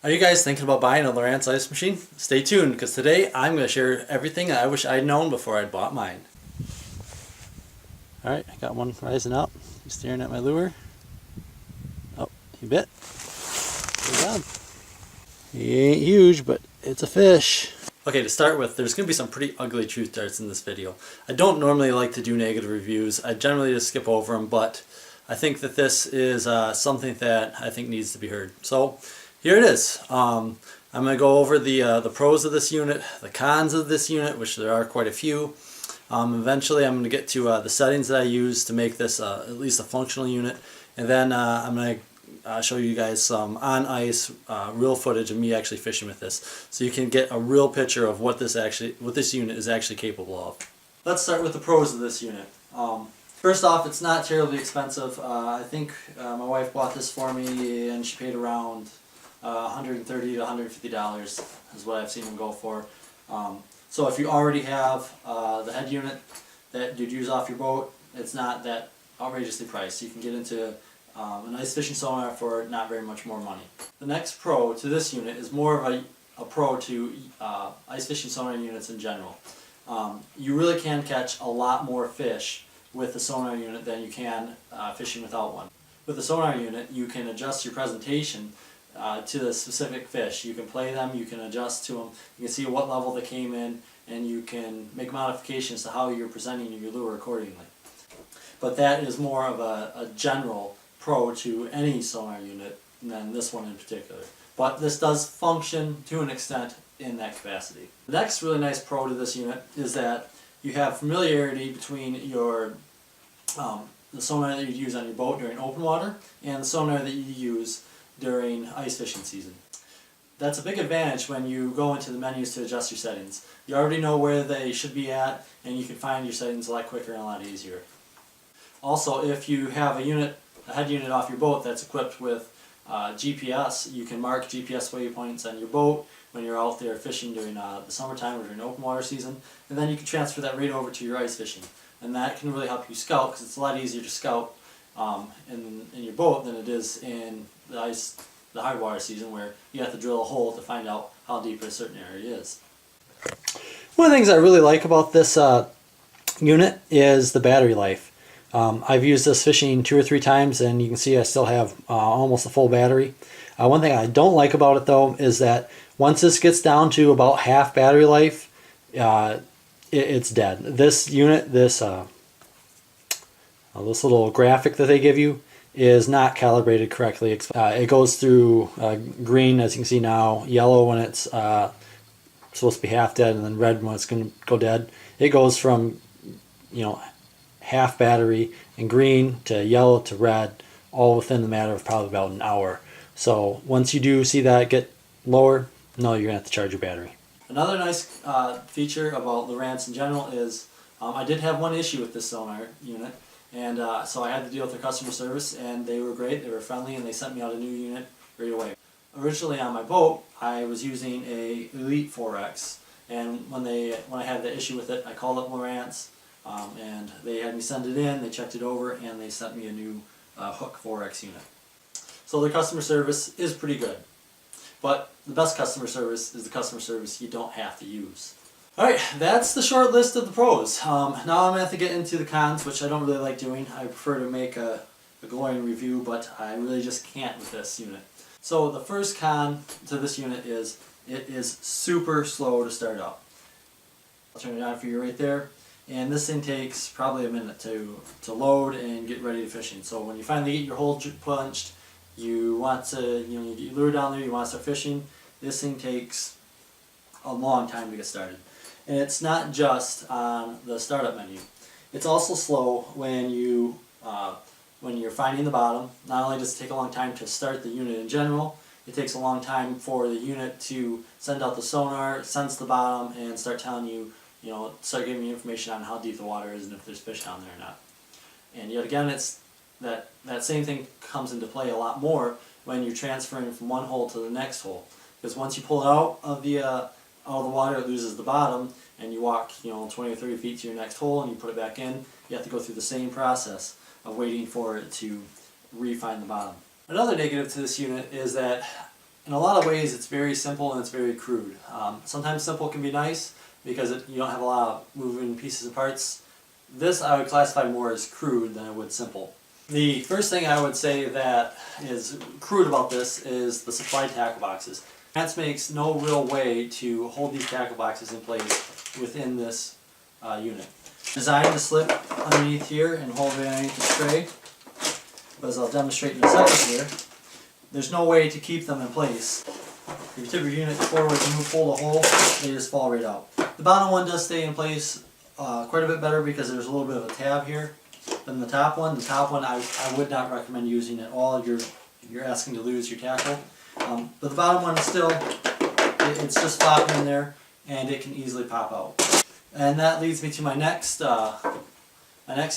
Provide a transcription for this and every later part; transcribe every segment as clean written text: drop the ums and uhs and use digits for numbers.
Are you guys thinking about buying a Lowrance Ice Machine? Stay tuned because today I'm going to share everything I wish I'd known before I'd bought mine. Alright, I got one rising up. He's staring at my lure. Oh, he bit. Good job. He ain't huge, but it's a fish. Okay, to start with, there's going to be some pretty ugly truth darts in this video. I don't normally like to do negative reviews. I generally just skip over them, but I think that this is something that I think needs to be heard. So, here it is. I'm going to go over the pros of this unit, the cons of this unit, which there are quite a few. Eventually I'm going to get to the settings that I use to make this at least a functional unit, and then I'm going to show you guys some on ice real footage of me actually fishing with this, so you can get a real picture of what this unit is actually capable of. Let's start with the pros of this unit. First off, it's not terribly expensive. I think my wife bought this for me and she paid around $130 to $150 is what I've seen them go for. So if you already have the head unit that you'd use off your boat, it's not that outrageously priced. You can get into an ice fishing sonar for not very much more money. The next pro to this unit is more of a pro to ice fishing sonar units in general. You really can catch a lot more fish with the sonar unit than you can fishing without one. With the sonar unit, you can adjust your presentation to the specific fish. You can play them, you can adjust to them, you can see what level they came in, and you can make modifications to how you're presenting your lure accordingly. But that is more of a general pro to any sonar unit than this one in particular. But this does function to an extent in that capacity. The next really nice pro to this unit is that you have familiarity between your the sonar that you use on your boat during open water and the sonar that you use during ice fishing season. That's a big advantage when you go into the menus to adjust your settings. You already know where they should be at, and you can find your settings a lot quicker and a lot easier. Also, if you have a head unit off your boat that's equipped with GPS, you can mark GPS waypoints on your boat when you're out there fishing during the summertime or during open water season, and then you can transfer that right over to your ice fishing. And that can really help you scout, because it's a lot easier to scout in your boat than it is in the high water season, where you have to drill a hole to find out how deep a certain area is. One of the things I really like about this unit is the battery life. I've used this fishing 2 or 3 times, and you can see I still have almost a full battery. One thing I don't like about it though is that once this gets down to about half battery life, it's dead. This unit, this little graphic that they give you is not calibrated correctly. It goes through green, as you can see now, yellow when it's supposed to be half dead, and then red when it's going to go dead. It goes from, half battery and green to yellow to red, all within the matter of probably about an hour. So once you do see that get lower, no, you're going to have to charge your battery. Another nice feature about Lowrance in general is I did have one issue with this sonar unit, and so I had to deal with their customer service, and they were great, they were friendly, and they sent me out a new unit right away. Originally on my boat, I was using a Elite 4X, and when I had the issue with it, I called up Lowrance, and they had me send it in, they checked it over, and they sent me a new Hook 4X unit. So their customer service is pretty good. But the best customer service is the customer service you don't have to use. Alright, that's the short list of the pros. Now I'm going to have to get into the cons, which I don't really like doing. I prefer to make a glowing review, but I really just can't with this unit. So the first con to this unit is it is super slow to start up. I'll turn it on for you right there. And this thing takes probably a minute to load and get ready to fishing. So when you finally get your hole punched, you want to, you get your lure down there, you want to start fishing, this thing takes a long time to get started. And it's not just on the startup menu. It's also slow when you're finding the bottom. Not only does it take a long time to start the unit in general, it takes a long time for the unit to send out the sonar, sense the bottom, and start telling you, start giving you information on how deep the water is and if there's fish down there or not. And yet again, it's that same thing comes into play a lot more when you're transferring from one hole to the next hole. Because once you pull it out of the water, it loses the bottom, and you walk 20 or 30 feet to your next hole and you put it back in. You have to go through the same process of waiting for it to re-find the bottom. Another negative to this unit is that In a lot of ways it's very simple and it's very crude. Sometimes simple can be nice because you don't have a lot of moving pieces and parts. This I would classify more as crude than I would simple. The first thing I would say that is crude about this is the supply tackle boxes. Lowrance makes no real way to hold these tackle boxes in place within this unit. Designed to slip underneath here and hold it underneath the tray, but as I'll demonstrate in a second here, there's no way to keep them in place. If you tip your unit forward and pull the hole, they just fall right out. The bottom one does stay in place quite a bit better because there's a little bit of a tab here than the top one. The top one I would not recommend using at all if you're asking to lose your tackle. But the bottom one is still, it's just flopping in there and it can easily pop out. And that leads me to my next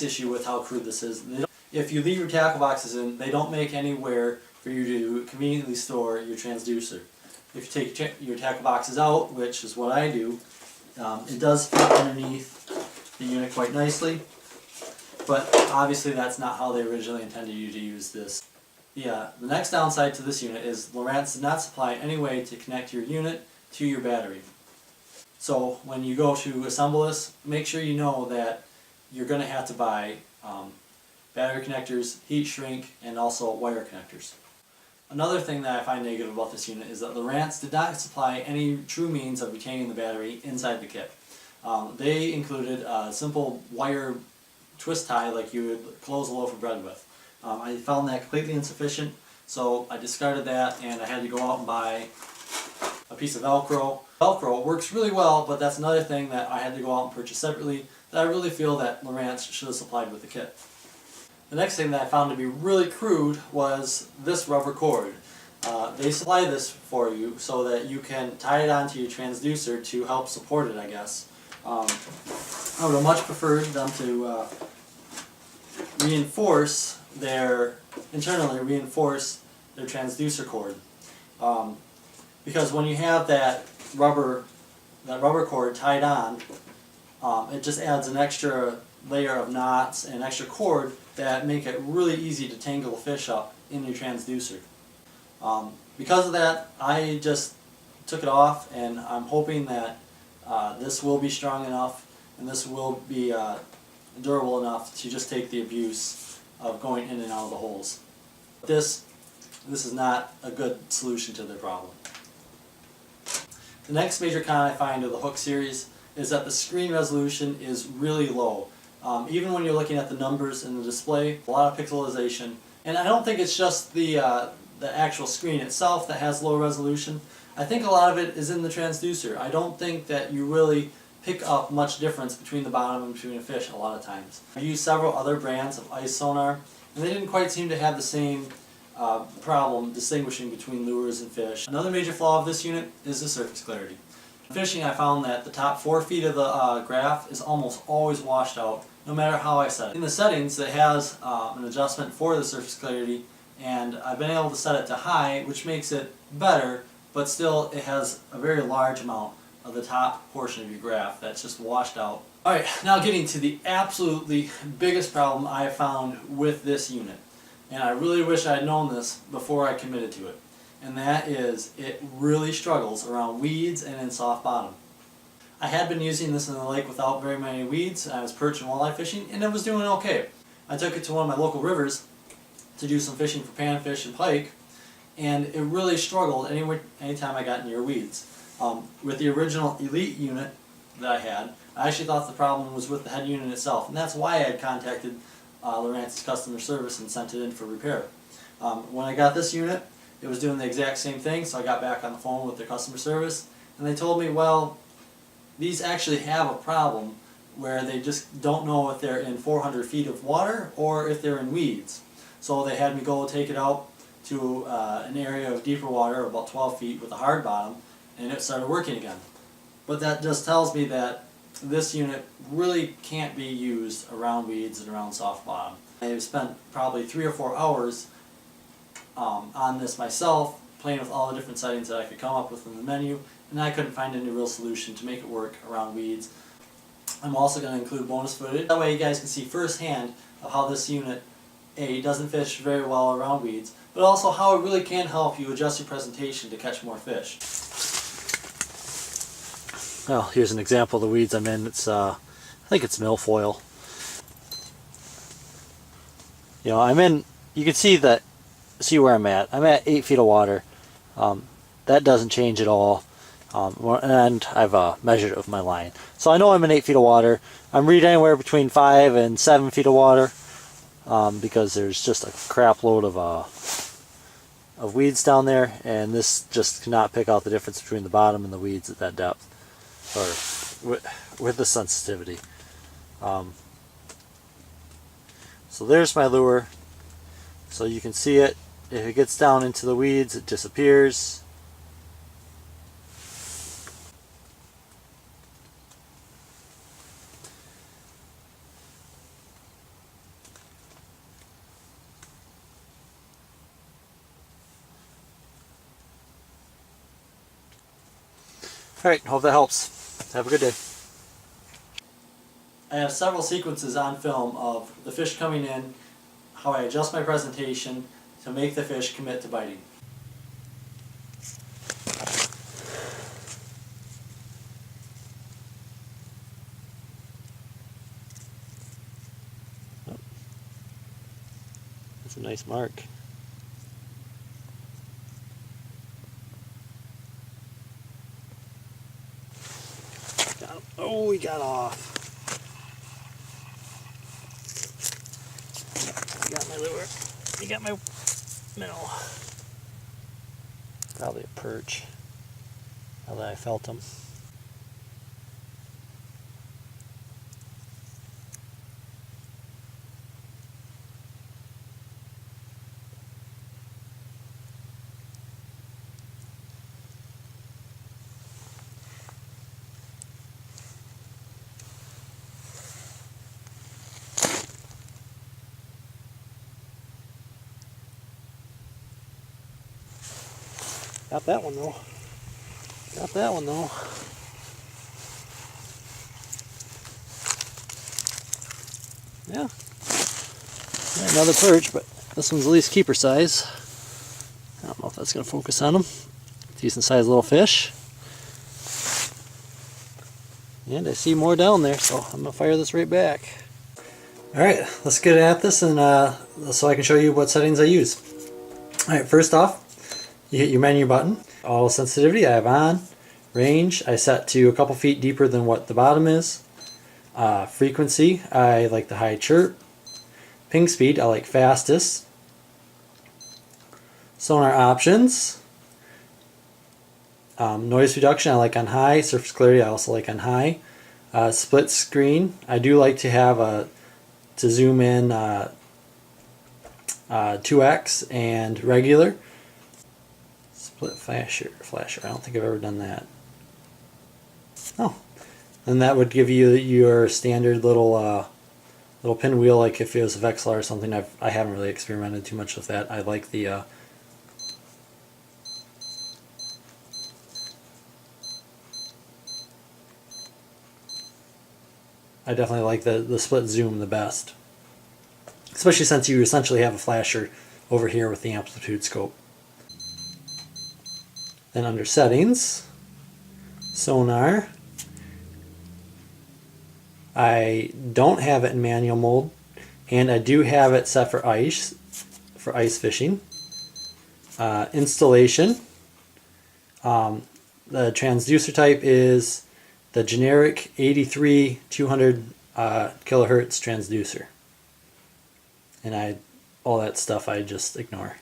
issue with how crude this is. If you leave your tackle boxes in, they don't make anywhere for you to conveniently store your transducer. If you take your tackle boxes out, which is what I do, it does fit underneath the unit quite nicely, but obviously that's not how they originally intended you to use this. The next downside to this unit is Lowrance does not supply any way to connect your unit to your battery. So when you go to assemble this, make sure you know that you're going to have to buy battery connectors, heat shrink, and also wire connectors. Another thing that I find negative about this unit is that Lowrance did not supply any true means of retaining the battery inside the kit. They included a simple wire twist tie like you would close a loaf of bread with. I found that completely insufficient, so I discarded that and I had to go out and buy a piece of Velcro. Velcro works really well, but that's another thing that I had to go out and purchase separately that I really feel that Lowrance should have supplied with the kit. The next thing that I found to be really crude was this rubber cord. They supply this for you so that you can tie it onto your transducer to help support it, I guess. I would have much preferred them to internally reinforce their transducer cord. Because when you have that rubber cord tied on, it just adds an extra layer of knots and extra cord that make it really easy to tangle a fish up in your transducer. Because of that, I just took it off, and I'm hoping that this will be strong enough and this will be durable enough to just take the abuse of going in and out of the holes. This is not a good solution to the problem. The next major con I find of the Hook series is that the screen resolution is really low. Even when you're looking at the numbers in the display, a lot of pixelization. And I don't think it's just the actual screen itself that has low resolution. I think a lot of it is in the transducer. I don't think that you really pick up much difference between the bottom and between a fish a lot of times. I've used several other brands of ice sonar, and they didn't quite seem to have the same problem distinguishing between lures and fish. Another major flaw of this unit is the surface clarity. Fishing, I found that the top 4 feet of the graph is almost always washed out, no matter how I set it. In the settings, it has an adjustment for the surface clarity, and I've been able to set it to high, which makes it better, but still it has a very large amount of the top portion of your graph that's just washed out. Alright, now getting to the absolutely biggest problem I have found with this unit. And I really wish I had known this before I committed to it. And that is, it really struggles around weeds and in soft bottom. I had been using this in the lake without very many weeds. I was perch and walleye fishing, and it was doing okay. I took it to one of my local rivers to do some fishing for panfish and pike, and it really struggled anytime I got near weeds. With the original Elite unit that I actually thought the problem was with the head unit itself, and that's why I had contacted Lowrance's customer service and sent it in for repair. When I got this unit, it was doing the exact same thing, so I got back on the phone with their customer service, and they told me, well, these actually have a problem where they just don't know if they're in 400 feet of water or if they're in weeds. So they had me go take it out to an area of deeper water, about 12 feet with a hard bottom, and it started working again. But that just tells me that this unit really can't be used around weeds and around soft bottom. I've spent probably 3 or 4 hours on this myself, playing with all the different settings that I could come up with in the menu, and I couldn't find any real solution to make it work around weeds. I'm also going to include bonus footage. That way you guys can see firsthand of how this unit, A, doesn't fish very well around weeds, but also how it really can help you adjust your presentation to catch more fish. Well, here's an example of the weeds I'm in. It's I think it's milfoil. You know, I'm in. You can see that. See where I'm at. I'm at 8 feet of water. That doesn't change at all. And I've measured it with my line, so I know I'm in 8 feet of water. I'm reading anywhere between 5 and 7 feet of water because there's just a crap load of weeds down there, and this just cannot pick out the difference between the bottom and the weeds at that depth, or with the sensitivity. So there's my lure. So you can see it. If it gets down into the weeds, it disappears. Alright, hope that helps. Have a good day. I have several sequences on film of the fish coming in, how I adjust my presentation to make the fish commit to biting. Oh, that's a nice mark. Got him. Oh, he got off. You got my lure. You got my minnow. Probably a perch. Now that I felt him. Got that one though. Got that one though. Yeah. Another perch, but this one's at least keeper size. I don't know if that's going to focus on him. Decent sized little fish. And I see more down there, so I'm going to fire this right back. Alright, let's get at this and so I can show you what settings I use. Alright, first off, you hit your menu button. Auto sensitivity I have on. Range I set to a couple feet deeper than what the bottom is. Frequency I like the high chirp. Ping speed I like fastest. Sonar options. Noise reduction I like on high. Surface clarity I also like on high. Split screen I do like to have to zoom in 2x and regular. Split flasher, I don't think I've ever done that. Oh, and that would give you your standard little pinwheel, like if it was a Vexlar or something. I haven't really experimented too much with that. I like the I definitely like the split zoom the best, especially since you essentially have a flasher over here with the amplitude scope. Then under settings, sonar, I don't have it in manual mode, and I do have it set for ice fishing. Installation, the transducer type is the generic 83 200 kilohertz transducer, and all that stuff I just ignore.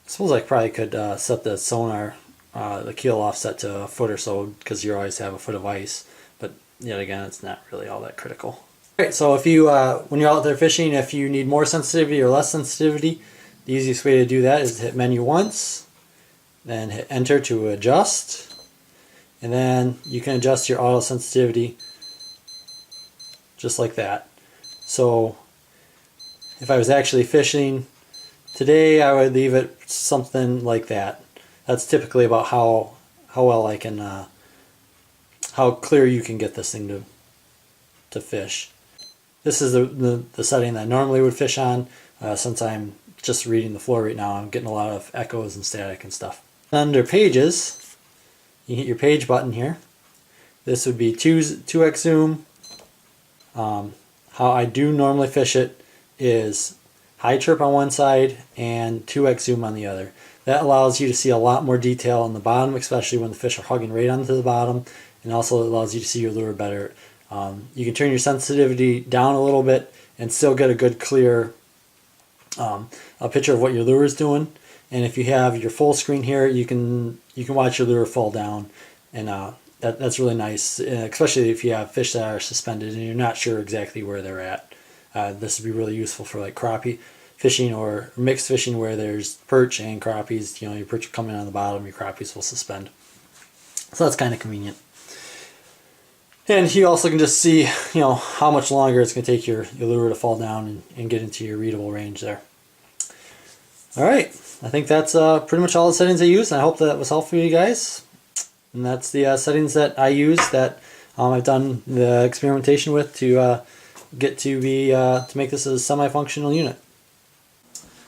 I suppose I probably could set the sonar, the keel offset to a foot or so, because you always have a foot of ice, but yet again it's not really all that critical. Alright, so if you, when you're out there fishing, if you need more sensitivity or less sensitivity, the easiest way to do that is to hit menu once, then hit enter to adjust, and then you can adjust your auto sensitivity just like that. So if I was actually fishing today, I would leave it something like that. That's typically about how well I can, how clear you can get this thing to fish. This is the setting that I normally would fish on, since I'm just reading the floor right now. I'm getting a lot of echoes and static and stuff. Under pages, you hit your page button here. This would be 2x zoom. How I do normally fish it is high chirp on one side and 2x zoom on the other. That allows you to see a lot more detail on the bottom, especially when the fish are hugging right onto the bottom, and also allows you to see your lure better. You can turn your sensitivity down a little bit and still get a good clear a picture of what your lure is doing. And if you have your full screen here, you can watch your lure fall down, and that's really nice, especially if you have fish that are suspended and you're not sure exactly where they're at. This would be really useful for like crappie fishing or mixed fishing where there's perch and crappies. You know, your perch will come in on the bottom, your crappies will suspend. So that's kind of convenient. And you also can just see, you know, how much longer it's going to take your lure to fall down and get into your readable range there. Alright, I think that's pretty much all the settings I use, and I hope that was helpful for you guys. And that's the settings that I use that I've done the experimentation with to get to make this a semi-functional unit.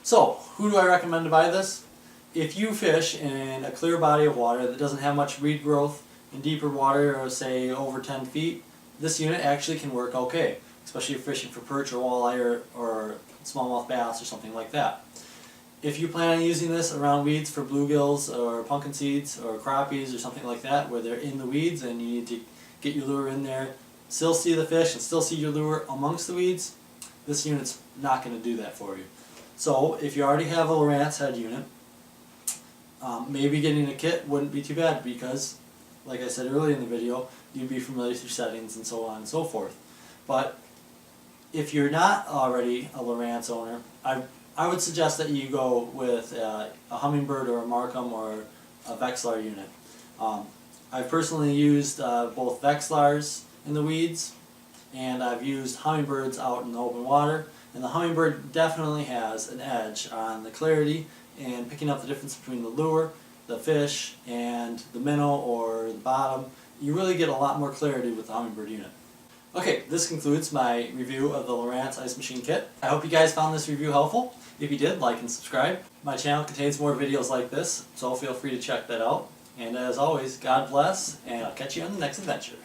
So, who do I recommend to buy this? If you fish in a clear body of water that doesn't have much reed growth, in deeper water, or say over 10 feet, this unit actually can work okay, especially if you're fishing for perch or walleye or smallmouth bass or something like that. If you plan on using this around weeds for bluegills or pumpkin seeds or crappies or something like that, where they're in the weeds and you need to get your lure in there, still see the fish and still see your lure amongst the weeds, this unit's not going to do that for you. So if you already have a Lowrance head unit, maybe getting a kit wouldn't be too bad, because like I said earlier in the video, you'd be familiar with your settings and so on and so forth. But if you're not already a Lowrance owner, I would suggest that you go with a Humminbird or a Markham or a Vexlar unit. I've personally used both Vexlars in the weeds, and I've used Humminbirds out in the open water, and the Humminbird definitely has an edge on the clarity and picking up the difference between the lure, the fish, and the minnow or the bottom. You really get a lot more clarity with the Humminbird unit. Okay, this concludes my review of the Lowrance Ice Machine kit. I hope you guys found this review helpful. If you did, like and subscribe. My channel contains more videos like this, so feel free to check that out. And as always, God bless, and I'll catch you on the next adventure.